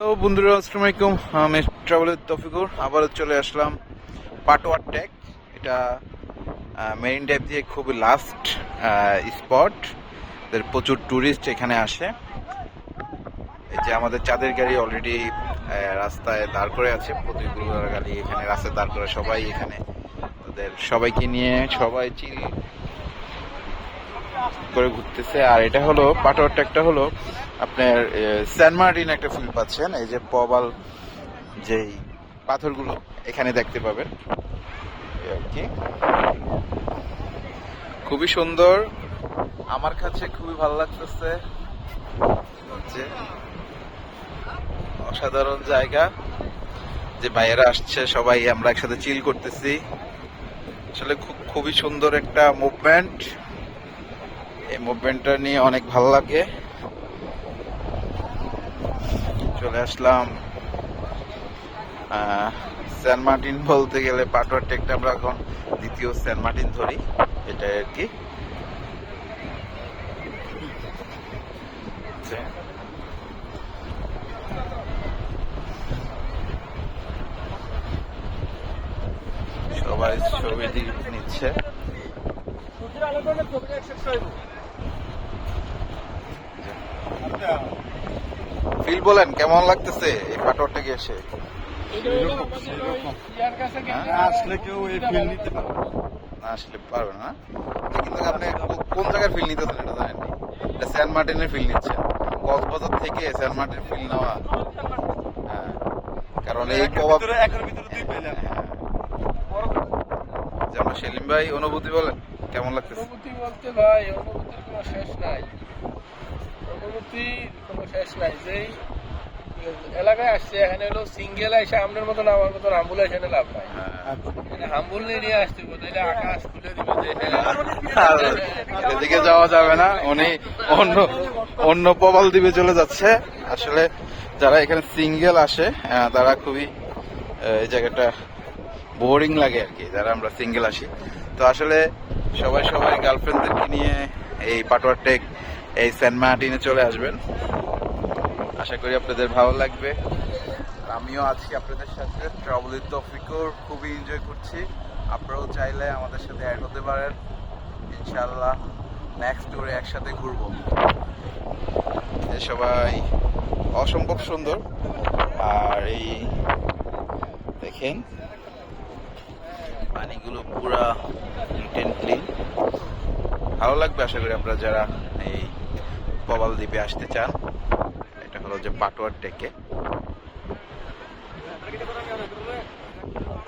তো বন্ধুরা আসসালামু আলাইকুম, আমি ট্রাভেলের তৌফিকুর আবারও চলে আসলাম পাটোয়ার টেক। এটা মেরিন ড্রাইভ দিয়ে খুবই লাস্ট স্পট। প্রচুর ট্যুরিস্ট এখানে আসে। এই যে আমাদের চাঁদের গাড়ি অলরেডি রাস্তায় দাঁড় করে আছে, প্রতিগুলো গাড়ি এখানে রাস্তায় দাঁড় করে, সবাই এখানে তাদের সবাইকে নিয়ে সবাই চিল করে ঘুরতেছে। আর এটা হলো পাটোয়ার টেকটা হলো আপনার সেন্ট মার্টিন একটা ফিল পাচ্ছেন। এই যে প্রবাল যেই পাথরগুলো এখানে দেখতে পাবেন আর কি, খুবই সুন্দর, আমার কাছে খুবই ভালো লাগতেছে। হচ্ছে অসাধারণ জায়গা, যে ভাইয়েরা আসছে সবাই আমরা একসাথে চিল করতেছি। আসলে খুবই সুন্দর একটা মুভমেন্ট, এই মুভমেন্টটা নিয়ে অনেক ভালো লাগে। চলে আসলাম সেন্ট মার্টিন বলতে গেলে পাটোয়ার টেকটা আমরা এখন দ্বিতীয় সেন্ট মার্টিন ধরি, এটা আর কি। সবাই ছবি নিচ্ছে। ফিল বলেন কেমন লাগতেছে এই পাটোয়ার টেকে এসে? আসলে কেউ এই ফিল নিতে পারবে না। না আসলে পারবে না, কিন্তু আপনি কোন জায়গার ফিল নিতেছেন এটা জানেন? এটা সেন্ট মার্টিনের ফিল নিচ্ছেন, কক্সবাজার থেকে সেন্ট মার্টিন ফিল নেওয়া। হ্যাঁ, কারণ এই প্রভাব একের ভিতরে দুই পেলাম। যেমন সেলিম ভাই অনুভূতি বলেন কেমন লাগতেছে? অনুভূতি বলতে ভাই, অনুভূতির কোনো শেষ নাই। অনুভূতির কোনো শেষ নাই। যেই এলাকায় আসছে এখানে হলো সিঙ্গেল এসে আমাদের মতন আমার মতন হাম্বুল এখানে লাভ নাই। এখানে হাম্বুল নিয়ে আসতে হবে, তাহলে আকাশ খুলে দিবে যে এদিকে যাওয়া যাবে না, উনি অন্য অন্য প্রবাল দ্বীপে চলে যাচ্ছে। আসলে যারা এখানে সিঙ্গেল আসে তারা খুবই এই জায়গাটা বোরিং লাগে আর কি, যারা আমরা সিঙ্গেল আসি। তো আসলে সবাই সবাই গার্লফ্রেন্ডদেরকে নিয়ে এই পাটোয়ার টেক এই সেন্ট মার্টিনে চলে আসবেন, আশা করি আপনাদের ভালো লাগবে। আমিও আছি আপনাদের সাথে, ট্রাভেলের তৌফিকুর, খুবই এনজয় করছি। আপনারাও চাইলে আমাদের সাথে অ্যাড হতে পারেন, ইনশাআল্লাহ নেক্সট ট্যুরে একসাথে ঘুরবো। সবাই অসম্ভব সুন্দর। আর এই দেখেন পানিগুলো পুরা নিট অ্যান্ড ক্লিন, ভালো লাগবে আশা করি আপনারা যারা এই প্রবাল দ্বীপে আসতে চান। এটা হলো যে পাটোয়ার টেকে।